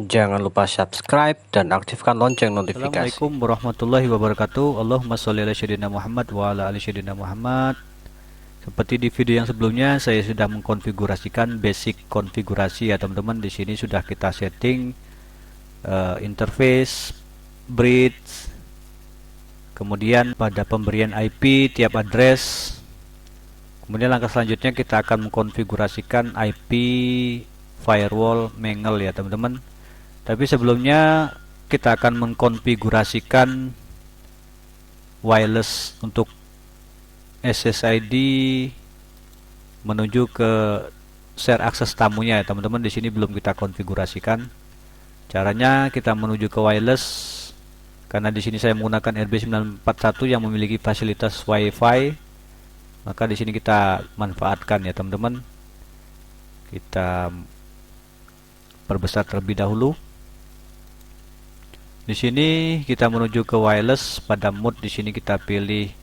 Jangan lupa subscribe dan aktifkan lonceng notifikasi. Assalamualaikum warahmatullahi wabarakatuh. Allahumma sholli ala sayyidina Muhammad wa ala ali sayyidina Muhammad. Seperti di video yang sebelumnya, saya sudah mengkonfigurasikan basic konfigurasi ya teman-teman. Di sini sudah kita setting interface, bridge, kemudian pada pemberian IP tiap address. Kemudian langkah selanjutnya kita akan mengkonfigurasikan IP firewall mangle ya teman-teman. Tapi sebelumnya kita akan mengkonfigurasikan wireless untuk SSID menuju ke share akses tamunya ya teman-teman. Di sini belum kita konfigurasikan. Caranya kita menuju ke wireless, karena di sini saya menggunakan RB941 yang memiliki fasilitas WiFi, maka di sini kita manfaatkan ya teman-teman. Kita perbesar terlebih dahulu. Di sini kita menuju ke wireless. Pada mode di sini kita pilih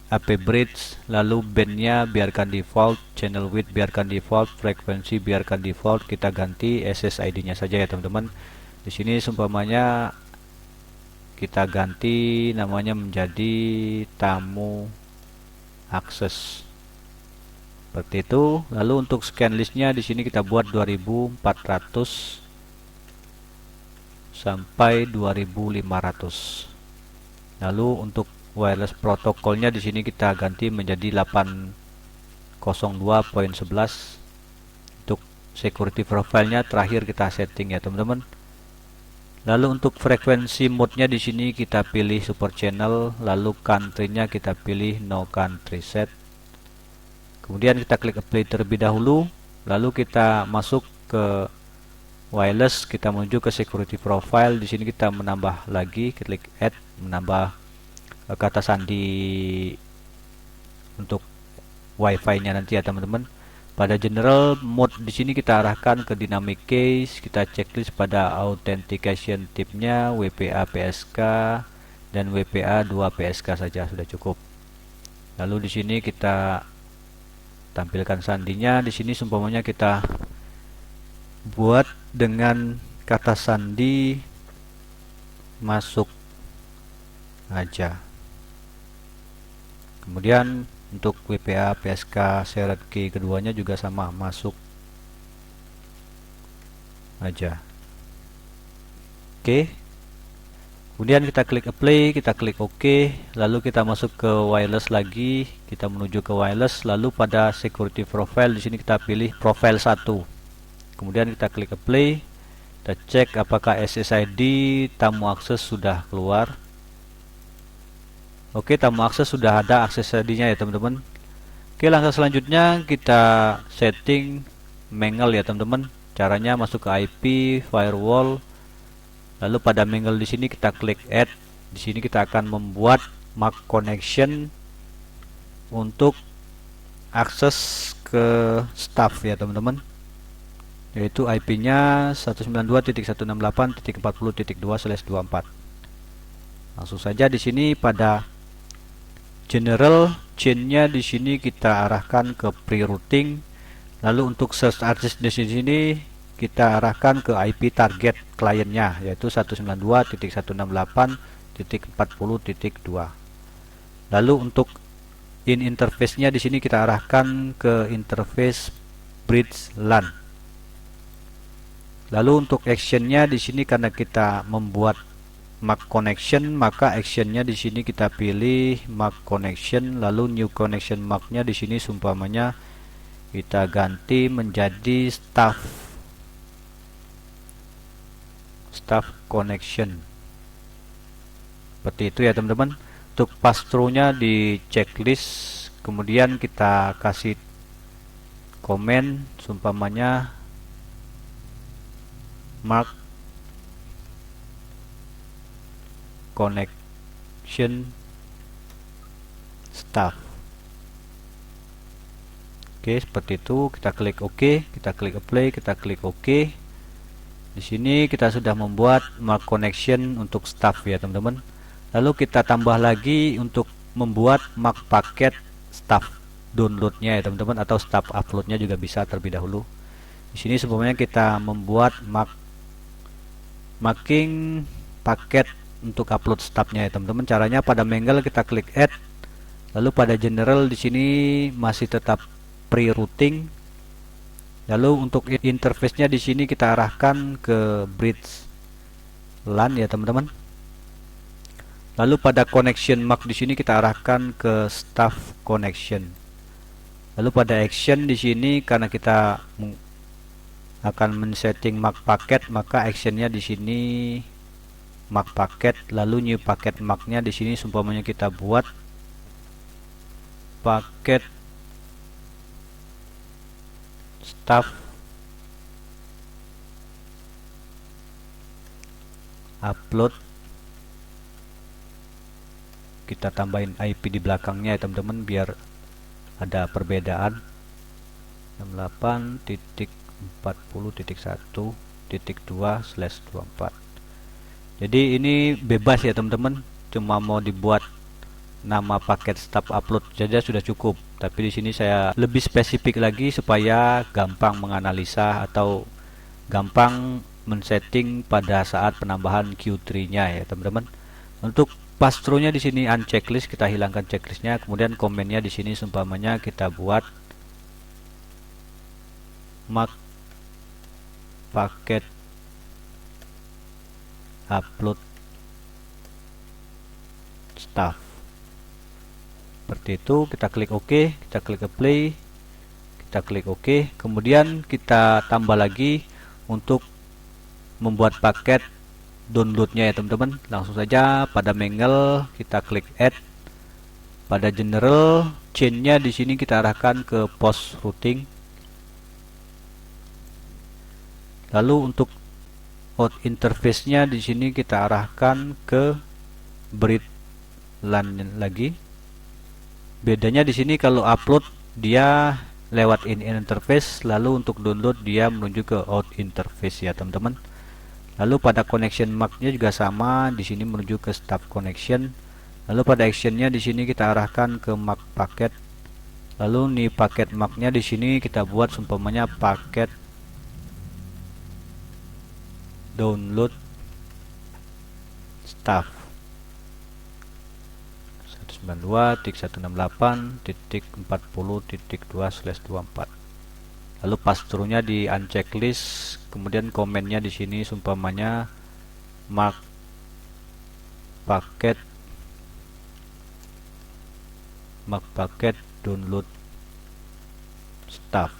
AP bridge, lalu bandnya biarkan default, channel width biarkan default, frekuensi biarkan default. Kita ganti SSID-nya saja ya teman-teman. Di sini seumpamanya kita ganti namanya menjadi tamu akses. Seperti itu. Lalu untuk scan listnya di sini kita buat 2400 sampai 2500. Lalu untuk wireless protokolnya di sini kita ganti menjadi 802.11. Untuk security profile-nya terakhir kita setting ya teman-teman. Lalu untuk frekuensi mode-nya di sini kita pilih super channel, lalu country-nya kita pilih no country set. Kemudian kita klik apply terlebih dahulu, lalu kita masuk ke wireless, kita menuju ke security profile. Di sini kita menambah lagi, klik add, menambah kata sandi untuk wifi-nya nanti ya teman-teman. Pada general mode di sini kita arahkan ke dynamic case, kita checklist pada authentication tipnya WPA PSK dan WPA 2 PSK saja sudah cukup. Lalu di sini kita tampilkan sandinya. Di sini seumpamanya kita buat dengan kata sandi masuk aja. Kemudian untuk WPA PSK syarat key keduanya juga sama, masuk aja. Oke. Kemudian kita klik apply, kita klik OK, lalu kita masuk ke wireless lagi, kita menuju ke wireless, lalu pada security profile di sini kita pilih profile 1. Kemudian kita klik apply, kita cek apakah SSID tamu akses sudah keluar. Oke, tamu akses sudah ada akses ID-nya ya teman-teman. Oke, langkah selanjutnya kita setting mangle ya teman-teman. Caranya masuk ke IP firewall, lalu pada mangle di sini kita klik add. Di sini kita akan membuat MAC connection untuk akses ke staff ya teman-teman, yaitu IP-nya 192.168.40.2/24. Langsung saja di sini pada general chain-nya di sini kita arahkan ke pre-routing. Lalu untuk search address di sini kita arahkan ke IP target kliennya, yaitu 192.168.40.2. Lalu untuk in interface-nya di sini kita arahkan ke interface bridge LAN. Lalu untuk action-nya di sini karena kita membuat MAC connection, maka action-nya di sini kita pilih MAC connection, lalu new connection MAC-nya di sini seumpamanya kita ganti menjadi staff connection. Seperti itu ya teman-teman. Untuk pass-through-nya di checklist, kemudian kita kasih komen seumpamanya mark connection staff. Oke, seperti itu. Kita klik OK, kita klik apply, kita klik OK. Di sini kita sudah membuat mark connection untuk staff ya teman-teman. Lalu kita tambah lagi untuk membuat mark paket staff downloadnya ya teman-teman, atau staff uploadnya juga bisa terlebih dahulu. Di sini sebenarnya kita membuat MAC marking paket untuk upload stubnya ya teman-teman. Caranya pada Mangle kita klik add, lalu pada general di sini masih tetap pre-routing. Lalu untuk interface-nya di sini kita arahkan ke bridge LAN ya teman-teman. Lalu pada connection mark di sini kita arahkan ke staff connection. Lalu pada action di sini karena kita akan men-setting mark paket, maka actionnya di sini mark paket, lalu new paket marknya di sini seumpamanya kita buat paket staff upload, kita tambahin IP di belakangnya ya teman-teman biar ada perbedaan. 68.40.1.2/24. Jadi ini bebas ya teman-teman, cuma mau dibuat nama paket stub upload saja sudah cukup. Tapi di sini saya lebih spesifik lagi supaya gampang menganalisa atau gampang men-setting pada saat penambahan Q3-nya ya teman-teman. Untuk pass-through-nya di sini unchecklist, kita hilangkan checklistnya. Kemudian komennya di sini seumpamanya kita buat mark paket upload stuff. Seperti itu, kita klik OK, kita klik play, kita klik OK. Kemudian kita tambah lagi untuk membuat paket downloadnya ya teman-teman. Langsung saja pada Mangle kita klik add, pada general chainnya di sini kita arahkan ke post routing. Lalu untuk out interface-nya di sini kita arahkan ke bridge LAN lagi. Bedanya di sini kalau upload dia lewat in interface, lalu untuk download dia menuju ke out interface ya teman-teman. Lalu pada connection marknya juga sama, di sini menuju ke staff connection. Lalu pada actionnya di sini kita arahkan ke mark paket. Lalu nih paket marknya di sini kita buat seumpamanya paket download staff 192.168.40.2/24. Lalu pass-through-nya di unchecklist, kemudian komennya di sini seumpamanya mark paket download staff.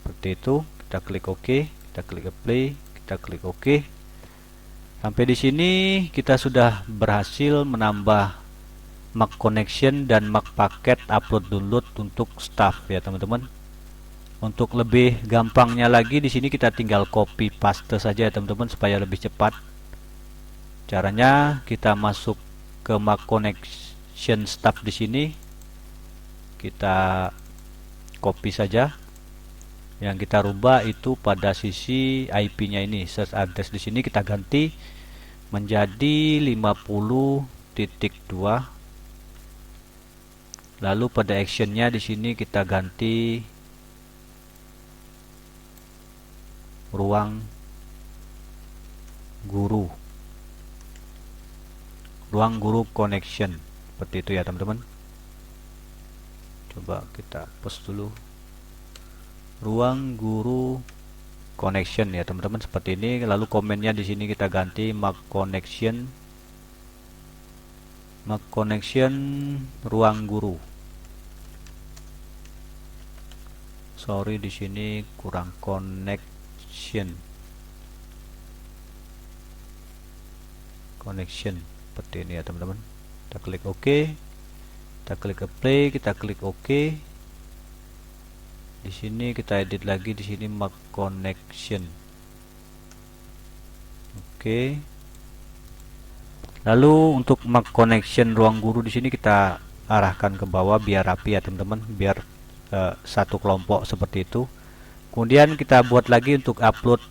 Seperti itu, kita klik OK, kita klik play, kita klik OK. Sampai di sini kita sudah berhasil menambah mark connection dan mark paket upload download untuk staff ya teman-teman. Untuk lebih gampangnya lagi di sini kita tinggal copy paste saja ya teman-teman supaya lebih cepat. Caranya kita masuk ke mark connection staff di sini. Kita copy saja. Yang kita rubah itu pada sisi IP-nya ini, search address di sini kita ganti menjadi 50.2. Lalu pada actionnya di sini kita ganti ruang guru connection. Seperti itu ya teman-teman. Coba kita post dulu. Ruang guru connection ya teman-teman, seperti ini. Lalu komennya di sini kita ganti mark connection ruang guru. Sorry di sini kurang connection seperti ini ya teman-teman. Kita klik OK, kita klik play, kita klik OK. Di sini kita edit lagi, di sini mark connection. Oke. Lalu untuk mark connection ruang guru di sini kita arahkan ke bawah biar rapi ya teman-teman, biar satu kelompok seperti itu. Kemudian kita buat lagi untuk upload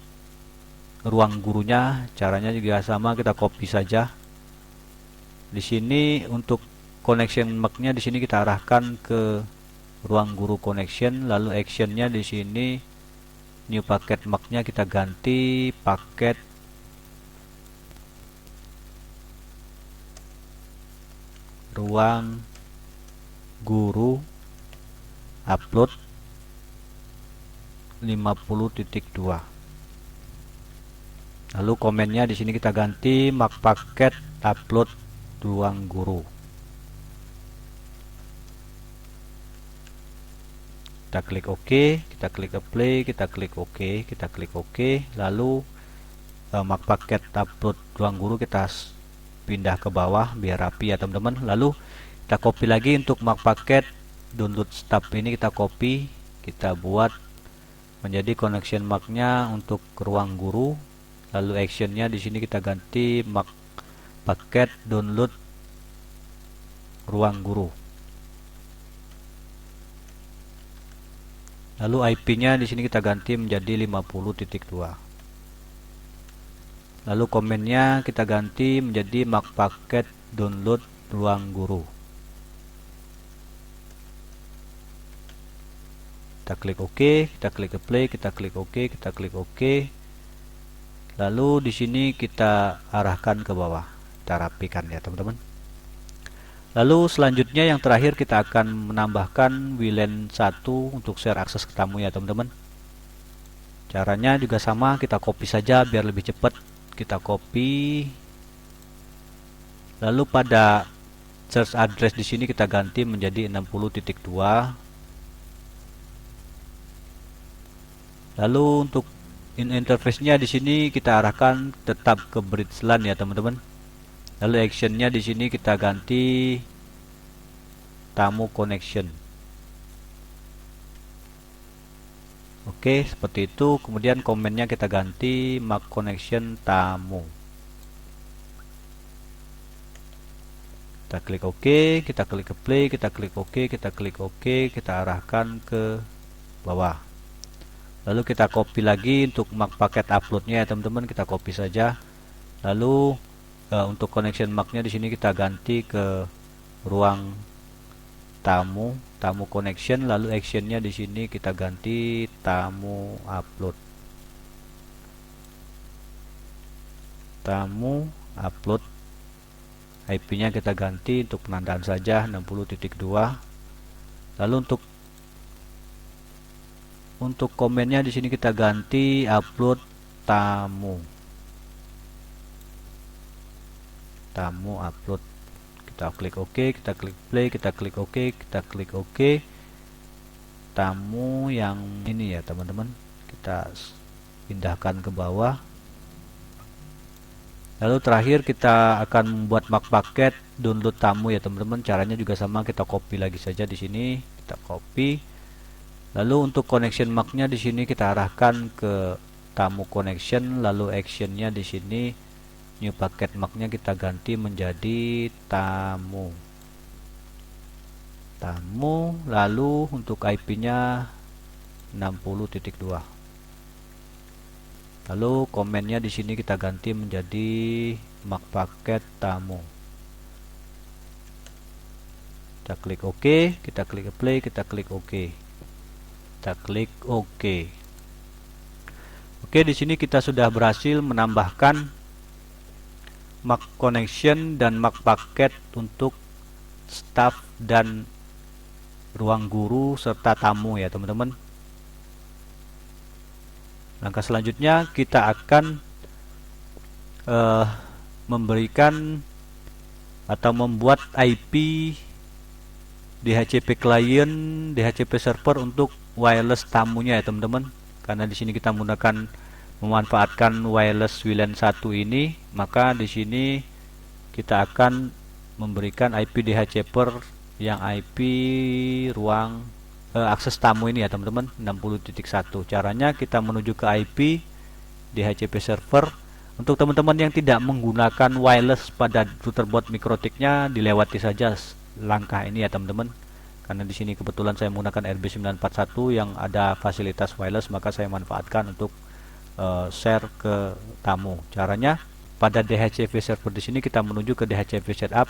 ruang gurunya. Caranya juga sama, kita copy saja. Di sini untuk connection marknya di sini kita arahkan ke ruang guru connection. Lalu actionnya di sini new packet marknya kita ganti paket ruang guru upload 50.2. Lalu komennya di sini kita ganti mak paket upload ruang guru. Kita klik OK, kita klik apply, kita klik OK, kita klik OK. Lalu mak paket upload ruang guru kita pindah ke bawah biar rapi ya teman-teman. Lalu kita copy lagi untuk mak paket download stub ini, kita copy, kita buat menjadi connection marknya untuk ruang guru. Lalu actionnya di sini kita ganti mak paket download ruang guru. Lalu IP-nya di sini kita ganti menjadi 50.2. Lalu komennya kita ganti menjadi mak paket download ruang guru. Kita klik OK, kita klik apply, kita klik OK, kita klik OK. Lalu di sini kita arahkan ke bawah, kita rapikan ya teman-teman. Lalu selanjutnya yang terakhir kita akan menambahkan WLAN 1 untuk share akses ke tamu ya teman-teman. Caranya juga sama, kita copy saja biar lebih cepat. Kita copy. Lalu pada search address di sini kita ganti menjadi 60.2. Lalu untuk interface-nya di sini kita arahkan tetap ke bridge LAN ya teman-teman. Lalu actionnya di sini kita ganti tamu connection. Oke, seperti itu. Kemudian komennya kita ganti mak connection tamu. Kita klik OK, kita klik play, kita klik OK, kita klik OK, kita arahkan ke bawah. Lalu kita copy lagi untuk mak paket uploadnya ya teman-teman, kita copy saja. Lalu untuk connection marknya di sini kita ganti ke ruang tamu connection. Lalu actionnya di sini kita ganti tamu upload. IP-nya kita ganti untuk penandaan saja 60.2. Lalu untuk komennya di sini kita ganti upload tamu upload. Kita klik OK, kita klik play, kita klik OK, kita klik OK. Tamu yang ini ya teman-teman, kita pindahkan ke bawah. Lalu terakhir kita akan membuat mak paket download tamu ya teman-teman. Caranya juga sama, kita copy lagi saja di sini, kita copy. Lalu untuk connection marknya di sini kita arahkan ke tamu connection. Lalu actionnya di sini new packet marknya kita ganti menjadi tamu. Lalu untuk IP-nya 60.2. Lalu komennya di sini kita ganti menjadi mak paket tamu. Kita klik OK, kita klik play, kita klik OK. Kita klik OK. Oke, di sini kita sudah berhasil menambahkan mak connection dan mak paket untuk staff dan ruang guru serta tamu ya teman-teman. Langkah selanjutnya kita akan memberikan atau membuat IP DHCP client, DHCP server untuk wireless tamunya ya teman-teman. Karena di sini kita memanfaatkan wireless WLAN 1 ini, maka di sini kita akan memberikan IP DHCP yang IP ruang akses tamu ini ya teman-teman, 60.1. Caranya kita menuju ke IP DHCP server. Untuk teman-teman yang tidak menggunakan wireless pada router board MikroTik-nya, dilewati saja langkah ini ya teman-teman. Karena di sini kebetulan saya menggunakan RB941 yang ada fasilitas wireless, maka saya manfaatkan untuk share ke tamu. Caranya pada DHCP server di sini kita menuju ke DHCP setup.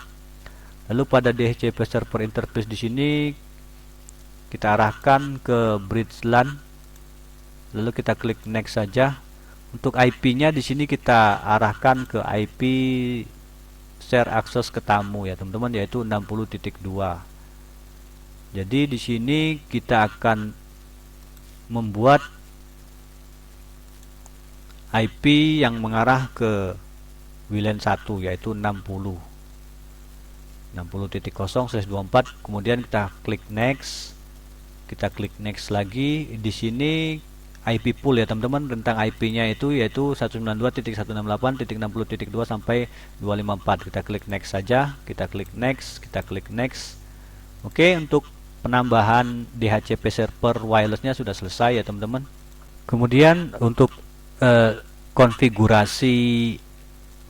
Lalu pada DHCP server interface di sini kita arahkan ke bridge LAN. Lalu kita klik next saja. Untuk IP-nya di sini kita arahkan ke IP share akses ke tamu ya teman-teman, yaitu 60.2. Jadi di sini kita akan membuat IP yang mengarah ke WLAN 1 yaitu 60.0/24, kemudian kita klik next. Kita klik next lagi. Di sini IP pool ya teman-teman, rentang IP-nya itu yaitu 192.168.60.2 sampai 254. Kita klik next saja, kita klik next, kita klik next. Oke, untuk penambahan DHCP server wirelessnya sudah selesai ya teman-teman. Kemudian untuk konfigurasi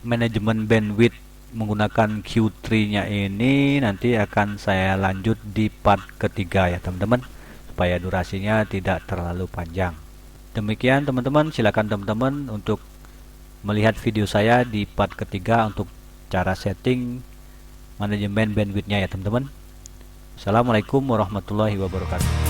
manajemen bandwidth menggunakan Q3-nya ini nanti akan saya lanjut di part ketiga ya teman-teman, supaya durasinya tidak terlalu panjang. Demikian teman-teman, silakan teman-teman untuk melihat video saya di part ketiga untuk cara setting manajemen bandwidthnya ya teman-teman. Assalamualaikum warahmatullahi wabarakatuh.